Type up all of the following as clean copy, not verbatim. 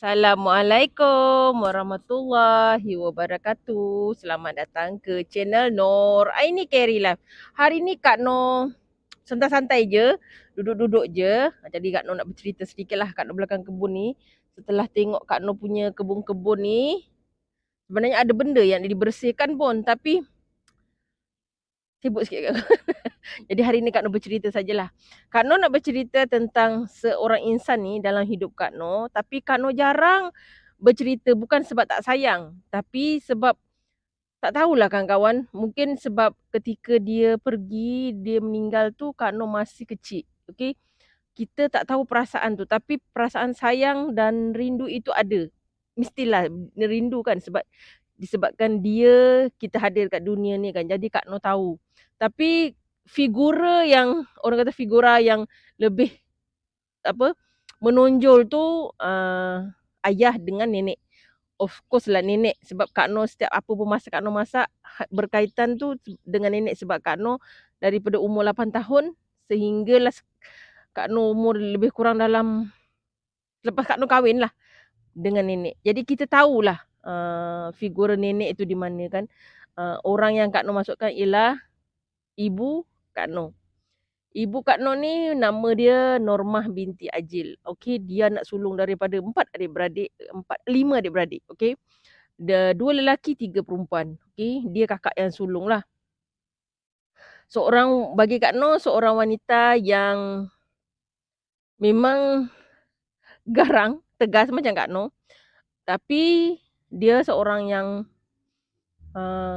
Assalamualaikum warahmatullahi wabarakatuh. Selamat datang ke channel Nur. Ini Carrie Life. Hari ni Kak Nur santai-santai je, duduk-duduk je. Jadi Kak Nur nak bercerita sedikit lah Kak Nur belakang kebun ni. Setelah tengok Kak Nur punya kebun-kebun ni, sebenarnya ada benda yang dibersihkan pun, tapi sibuk sikit Kak. Jadi hari ni Kak Nur bercerita sajalah. Kak Nur nak bercerita tentang seorang insan ni dalam hidup Kak Nur, tapi Kak Nur jarang bercerita bukan sebab tak sayang, tapi sebab tak tahulah kawan-kawan, mungkin sebab ketika dia pergi, dia meninggal tu Kak Nur masih kecil. Okey. Kita tak tahu perasaan tu, tapi perasaan sayang dan rindu itu ada. Mestilah rindu kan sebab disebabkan dia kita hadir kat dunia ni kan. Jadi Kak Nur tahu. Tapi figura yang orang kata figura yang lebih apa menonjol tu ayah dengan nenek. Of course lah nenek sebab Kak Nur setiap apa pun masak Kak Nur masak berkaitan tu dengan nenek sebab Kak Nur daripada umur 8 tahun sehinggalah Kak Nur umur lebih kurang dalam lepas Kak Nur kahwin lah dengan nenek. Jadi kita tahulah figura nenek itu di mana kan. Orang yang Kak Nur masukkan ialah ibu Kak Nur. Ibu Kak Nur ni nama dia Normah binti Ajil. Okey, dia anak sulung daripada 5 adik-beradik. Okey. Dia 2 lelaki, 3 perempuan. Okey, dia kakak yang sulung lah. Bagi Kak Nur seorang wanita yang memang garang, tegas macam Kak Nur. Tapi dia seorang yang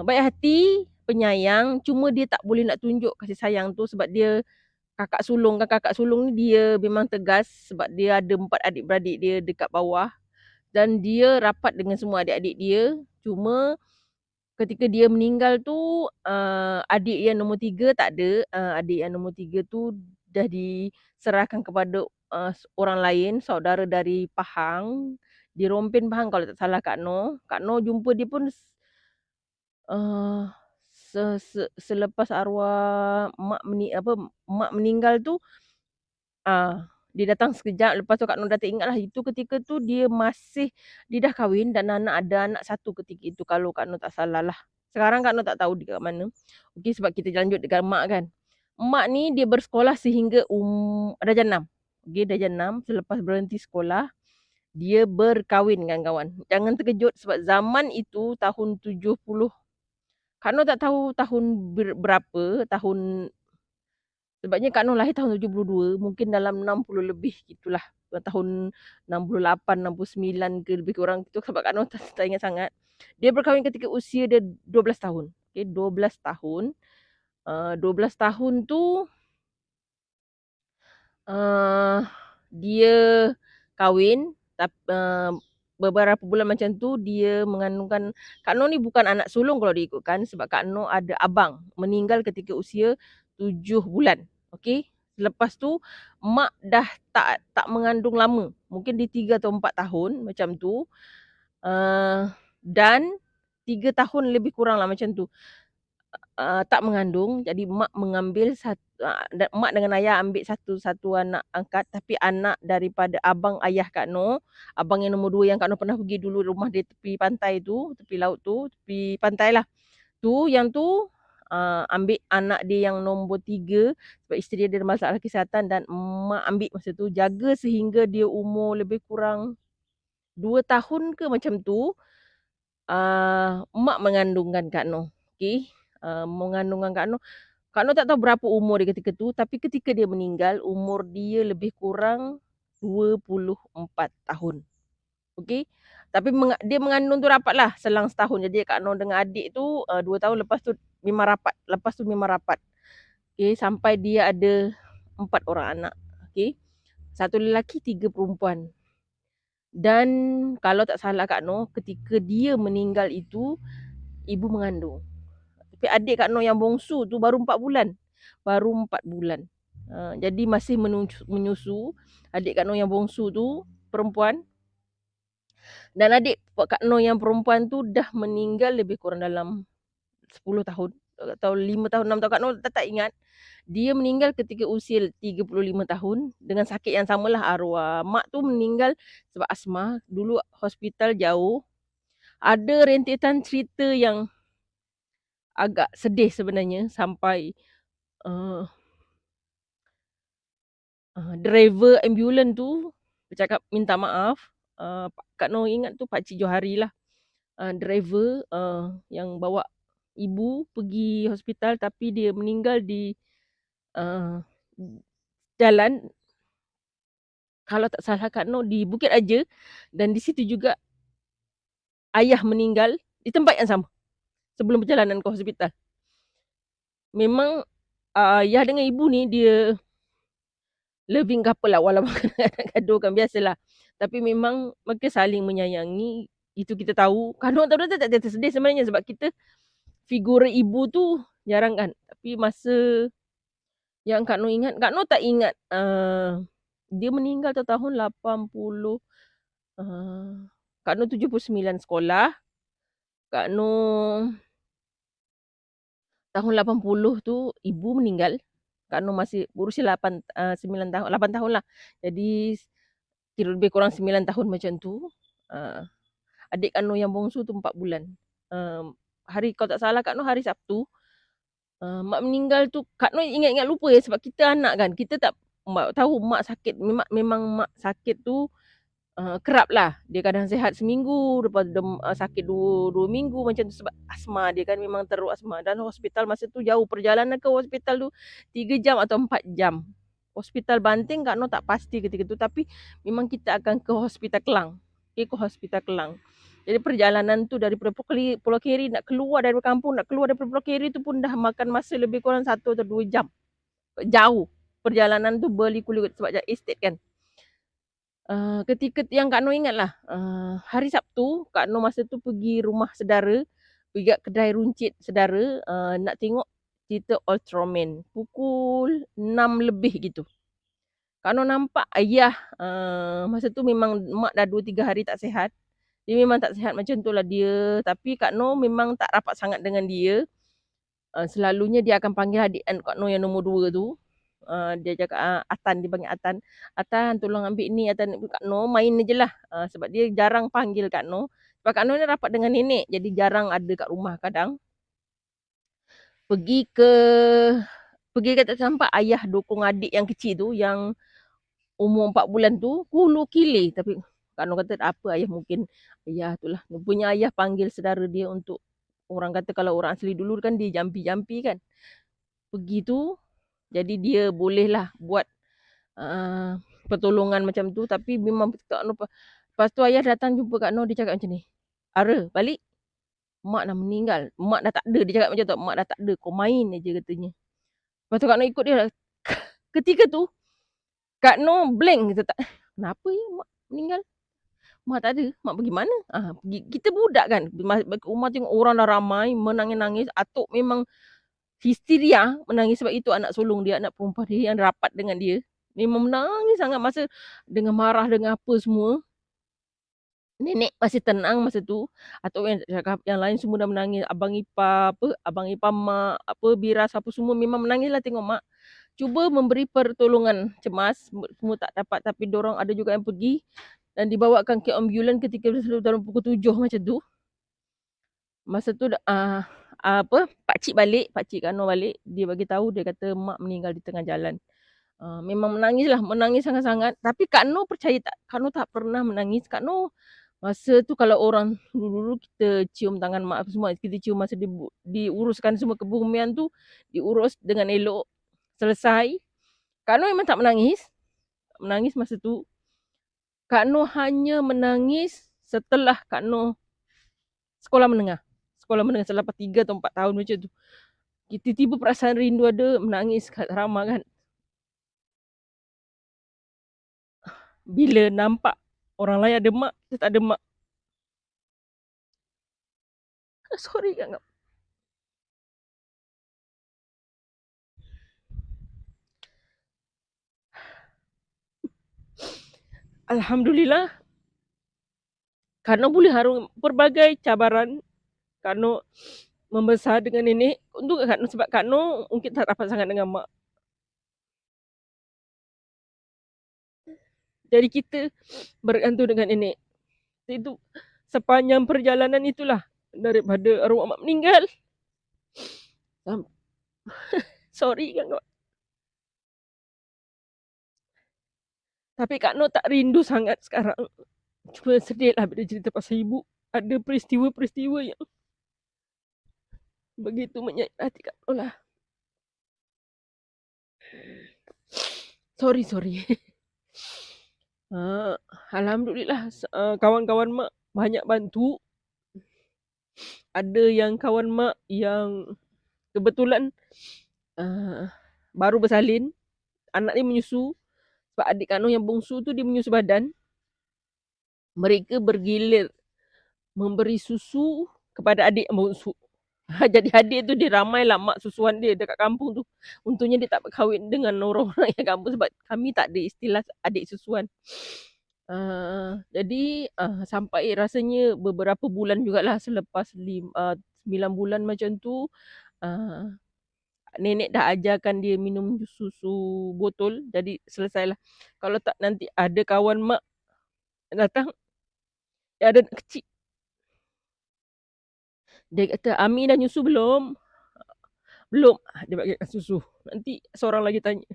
baik hati, penyayang, cuma dia tak boleh nak tunjuk kasih sayang tu sebab dia kakak sulung kan. Kakak sulung ni dia memang tegas sebab dia ada 4 adik-beradik dia dekat bawah dan dia rapat dengan semua adik-adik dia. Cuma ketika dia meninggal tu adik yang nombor 3 tak ada. Adik yang nombor 3 tu dah diserahkan kepada orang lain, saudara dari Pahang, di Rompin Pahang kalau tak salah Kak Nur. Kak Nur jumpa dia pun uh, selepas arwah mak meninggal tu. Dia datang sekejap, lepas tu Kak Nur dah tak ingat lah. Itu ketika tu dia dah kahwin dan ada anak 1 ketika itu kalau Kak Nur tak salah lah. Sekarang Kak Nur tak tahu dia kat mana. Okey, sebab kita lanjut dengan mak kan. Mak ni dia bersekolah sehingga darjah 6. Okey, darjah 6. Selepas berhenti sekolah, dia berkahwin kawan-kawan. Jangan terkejut sebab zaman itu tahun 70. Kak Nur tak tahu tahun berapa, sebabnya Kak Noh lahir tahun 72, mungkin dalam 60 lebih gitulah. Tahun 68, 69 ke lebih kurang gitu sebab Kak Noh tak ingat sangat. Dia berkahwin ketika usia dia 12 tahun. Okey, 12 tahun. 12 tahun tu dia kahwin beberapa bulan macam tu dia mengandungkan. Kak Noh ni bukan anak sulung kalau diikutkan sebab Kak Noh ada abang meninggal ketika usia 7 bulan. Okey. Lepas tu mak dah tak mengandung lama. Mungkin di 3 atau 4 tahun macam tu. Dan 3 tahun lebih kurang lah macam tu. Tak mengandung. Jadi mak mengambil mak dengan ayah ambil satu anak angkat, tapi anak daripada abang ayah Kak Noh, abang yang nombor 2 yang Kak Noh pernah pergi dulu rumah dia tepi pantai tu, tepi laut tu, tepi pantai lah. Yang tu ambil anak dia yang nombor 3 sebab isteri dia ada masalah kesihatan dan mak ambil masa tu, jaga sehingga dia umur lebih kurang 2 tahun ke macam tu. Mak mengandungkan Kak Noh. Okey. Mengandungkan Kak Noh. Kak Noh tak tahu berapa umur dia ketika tu, tapi ketika dia meninggal, umur dia lebih kurang 24 tahun. Okey. Tapi dia mengandung tu rapatlah selang setahun. Jadi Kak Noh dengan adik tu 2 tahun lepas tu memang rapat. Okey, sampai dia ada 4 orang anak. Okey. 1 lelaki, 3 perempuan. Dan kalau tak salah Kak Noh, ketika dia meninggal itu, ibu mengandung. Tapi adik Kak Noh yang bongsu tu baru 4 bulan. Jadi masih menyusu. Adik Kak Noh yang bongsu tu perempuan. Dan adik Kak Noh yang perempuan tu dah meninggal lebih kurang dalam 10 tahun. atau 5 tahun, 6 tahun, Kak Noh tak ingat. Dia meninggal ketika usia 35 tahun dengan sakit yang samalah arwah. Mak tu meninggal sebab asma, dulu hospital jauh. Ada rentetan cerita yang agak sedih sebenarnya sampai, eee driver ambulan tu bercakap minta maaf, Kak Noh ingat tu Pakcik Johari lah, driver, yang bawa ibu pergi hospital tapi dia meninggal di, eee, jalan, kalau tak salah Kak Noh di Bukit Raja, dan di situ juga ayah meninggal di tempat yang sama sebelum perjalanan ke hospital. Memang, ayah dengan ibu ni dia loving couple lah walaupun kadang-kadang gaduh kan, biasalah. Tapi memang mereka saling menyayangi, itu kita tahu. Kak Noh tahu tak dia tersedih sebenarnya sebab kita figura ibu tu jarang kan. Tapi masa yang Kak Noh ingat, Kak Noh tak ingat, dia meninggal tu tahun 80, Kak Noh 79 sekolah, Kak Noh tahun 80 tu ibu meninggal, Kak Noh masih berusia 9 tahun, 8 tahun lah. Jadi kira lebih kurang 9 tahun macam tu. Eee, Adik Kak Noh yang bongsu tu 4 bulan. Hari kalau tak salah Kak Noh hari Sabtu, mak meninggal tu Kak Noh ingat-ingat lupa ya sebab kita anak kan, kita tak mak tahu mak sakit, memang mak sakit tu, kerap lah. Dia kadang sihat seminggu, lepas tu sakit 2 minggu macam tu sebab asma dia kan, memang teruk asma, dan hospital masa tu jauh, perjalanan ke hospital tu 3 jam atau 4 jam. Hospital Banting Kak Noh tak pasti ketika tu, tapi memang kita akan ke Hospital Kelang. Ke Hospital Kelang. Jadi perjalanan tu daripada Pulau Keri nak keluar daripada kampung, nak keluar daripada Pulau Keri tu pun dah makan masa lebih kurang 1 atau 2 jam. Jauh. Perjalanan tu berliku-liku sebab estate kan. Ketika yang Kak Noh ingat lah, hari Sabtu, Kak Noh masa tu pergi rumah saudara, pergi kat kedai runcit saudara, nak tengok cerita Ultraman. Pukul 6 lebih gitu. Kak Noh nampak ayah, masa tu memang mak dah 2, 3 hari tak sihat. Dia memang tak sihat macam tu lah dia, tapi Kak Noh memang tak rapat sangat dengan dia. Selalunya dia akan panggil adik Kak Noh yang nombor 2 tu. Dia cakap, Atan, dia panggil Atan. "Atan tolong ambil ni Atan." Kak Noh main je lah, sebab dia jarang panggil Kak Noh. Sebab Kak Noh ni rapat dengan nenek, jadi jarang ada kat rumah kadang. Pergi ke tak sampai ayah dukung adik yang kecil tu, yang umur 4 bulan tu, hulu kilir. Tapi Kak Noh kata tak apa, ayah mungkin ayah tu lah. Rupanya ayah panggil saudara dia untuk, orang kata kalau orang asli dulu kan dia jampi-jampi kan. Pergi tu, jadi dia bolehlah buat pertolongan macam tu, tapi memang Kak Noh, lepas tu ayah datang jumpa Kak Noh, dia cakap macam ni, "Ara, balik. Mak dah meninggal. Mak dah tak ada." Dia cakap macam tu, "Mak dah tak ada. Kau main aja," katanya. Lepas tu Kak Noh ikut dia. Ketika tu, Kak Noh blank, kata tak, "Kenapa ya mak meninggal? Mak tak ada. Mak pergi mana?" Pergi, kita budak kan, rumah tengok orang dah ramai, menangis-nangis. Atuk memang histeria menangis sebab itu anak sulung dia, anak perempuan dia yang rapat dengan dia. Memang menangis sangat masa dengan marah dengan apa semua. Nenek masih tenang masa tu. Atuk yang cakap yang lain semua dah menangis. Abang ipar apa, abang ipar mak, apa, biras apa semua memang menangislah tengok mak. Cuba memberi pertolongan cemas, semua tak dapat, tapi dorang ada juga yang pergi dan dibawakan ke ambulan ketika dalam pukul 7 macam tu. Masa tu pakcik balik, pakcik Kak Noh balik, dia bagi tahu, dia kata mak meninggal di tengah jalan. Memang menangislah, menangis sangat-sangat, tapi Kak Noh percaya tak, Kak Noh tak pernah menangis. Kak Noh masa tu kalau orang dulu-dulu kita cium tangan mak apa semua, kita cium masa diuruskan semua kebumian tu, diurus dengan elok, selesai. Kak Noh memang tak menangis, masa tu. Kak Noh hanya menangis setelah Kak Noh sekolah menengah. Sekolah menengah selepas 3 atau 4 tahun macam tu. Tiba-tiba perasaan rindu ada, menangis kat Rama kan. Bila nampak orang lain ada mak, kita tak ada mak. Sorry Kak. Alhamdulillah, Kak Noh boleh harung pelbagai cabaran. Kak Noh membesar dengan nenek untuk Kak Noh, sebab Kak Noh mungkin tak rapat sangat dengan mak. Jadi kita bergantung dengan nenek. Itu sepanjang perjalanan itulah, daripada arwah mak meninggal. Sorry kan Kak. Tapi Kak Noh tak rindu sangat sekarang. Cuma sedih lah bila cerita pasal ibu. Ada peristiwa-peristiwa yang begitu menyayat hati Kak Noh lah. Sorry. Alhamdulillah kawan-kawan mak banyak bantu. Ada yang kawan mak yang kebetulan baru bersalin, anak dia menyusu. Sebab adik Kak Noh yang bongsu tu dia menyusu badan. Mereka bergilir memberi susu kepada adik yang bongsu. Jadi adik tu dia ramai lah mak susuan dia dekat kampung tu. Untungnya dia tak berkahwin dengan orang-orang yang kampung sebab kami tak ada istilah adik susuan. Jadi sampai rasanya beberapa bulan jugalah selepas 9 bulan macam tu, nenek dah ajarkan dia minum susu botol. Jadi selesailah. Kalau tak nanti ada kawan mak datang, dia ada anak kecil. Dia kata, Ami dah nyusu belum? Belum. Dia bagikan susu. Nanti seorang lagi tanya.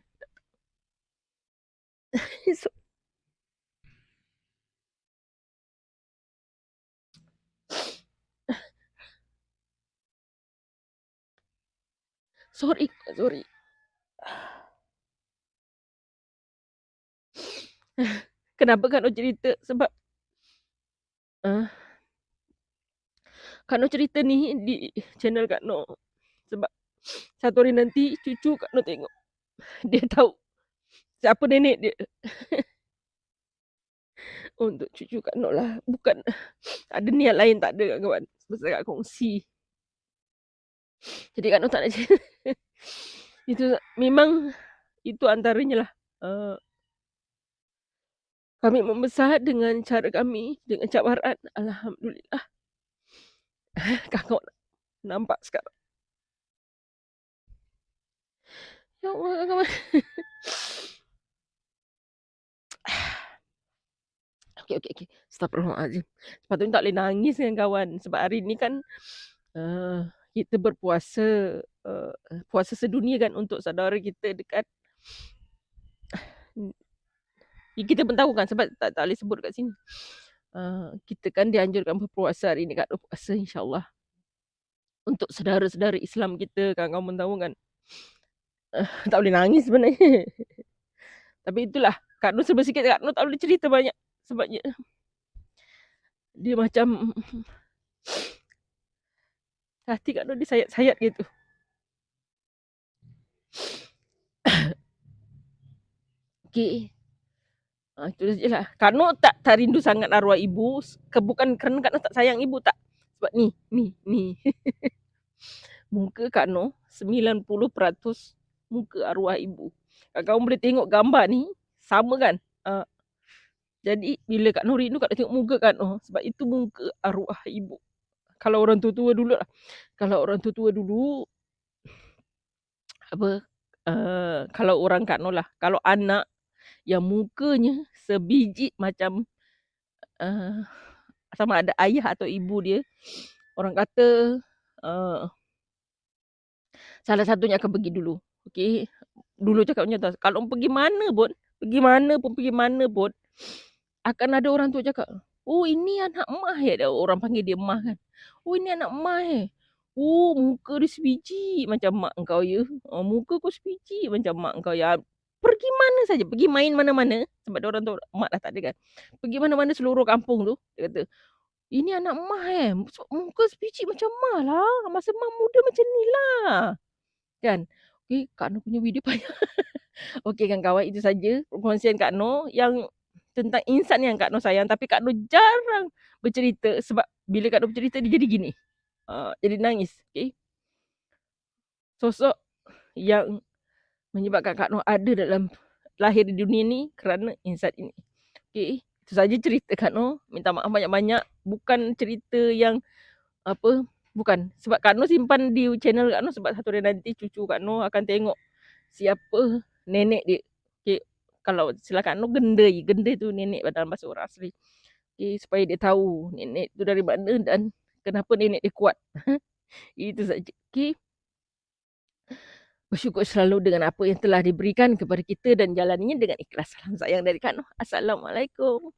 Sorry. Kenapa Kak Noh cerita? Sebab Kak Noh cerita ni di channel Kak Noh. Sebab satu hari nanti cucu Kak Noh tengok. Dia tahu siapa nenek dia. Untuk cucu Kak Noh lah. Bukan ada niat lain, tak ada kawan. Sebab Kak kongsi. Jadi Kak Noh tak nak cerita. Itu memang itu antaranya lah. Kami membesar dengan cara kami, dengan cabaran. Alhamdulillah. Kakak nampak sekarang. Ya Allah, kawan. Okay. Astagfirullahaladzim. Sepatutnya tak boleh nangis dengan kawan. Sebab hari ni kan kita berpuasa. Puasa sedunia kan untuk saudara kita dekat. Kita pun tahu kan sebab tak boleh sebut kat sini. Kita kan dianjurkan berpuasa hari ni kat puasa insyaAllah. Untuk saudara-saudara Islam kita, kawan-kawan tahu kan. Tak boleh nangis sebenarnya. Tapi itulah, Kak Noh serba sikit, Kak Noh tak boleh cerita banyak. Sebab dia macam hati Kak Noh disayat-sayat gitu. Okay. Itu saja lah. Kak Noh tak rindu sangat arwah ibu. Bukan kerana Kak Noh tak sayang ibu, tak. Sebab ni. Muka Kak Noh 90% muka arwah ibu. Kau boleh tengok gambar ni, sama kan? Jadi bila Kak Noh rindu, Kak Noh tengok muka Kak Noh. Sebab itu muka arwah ibu. Kalau orang tua-tua dulu lah. Kalau orang Kak Noh lah. Kalau anak yang mukanya sebiji macam sama ada ayah atau ibu dia, orang kata salah satunya akan pergi dulu. Okay. Dulu cakap macam tu. Kalau pergi mana pun, akan ada orang tua cakap, oh ini anak emak ya. Orang panggil dia emak kan. Oh ini anak emak Oh muka dia sebiji macam mak engkau ya. Muka kau sebiji macam mak engkau ya. Pergi mana saja, pergi main mana-mana. Sebab dia orang tu emak dah tak ada kan. Pergi mana-mana seluruh kampung tu. Dia kata, ini anak emak muka sebiji macam mak lah. Masa mak muda macam ni lah. Kan? Okay, Kak Noh punya video banyak. Okay kan kawan, itu saja perkongsian Kak Noh yang tentang insan yang Kak Noh sayang. Tapi Kak Noh jarang bercerita. Sebab bila Kak Noh bercerita, dia jadi gini. Jadi nangis. Okay. Sosok yang menyebabkan Kak Noh ada dalam lahir di dunia ni kerana insan ini. Okay. Itu saja cerita Kak Noh. Minta maaf banyak-banyak. Bukan cerita yang Bukan, sebab Kak Noh simpan di channel Kak Noh sebab satu hari nanti cucu Kak Noh akan tengok siapa nenek dia. Okay. Kalau istilah Kak Noh gendai. Gendai tu nenek dalam bahasa orang asli. Okay, supaya dia tahu nenek tu dari mana dan kenapa nenek dia kuat. Itu saja. Okay. Bersyukur selalu dengan apa yang telah diberikan kepada kita dan jalaninya dengan ikhlas. Salam sayang dari Kak Noh. Assalamualaikum.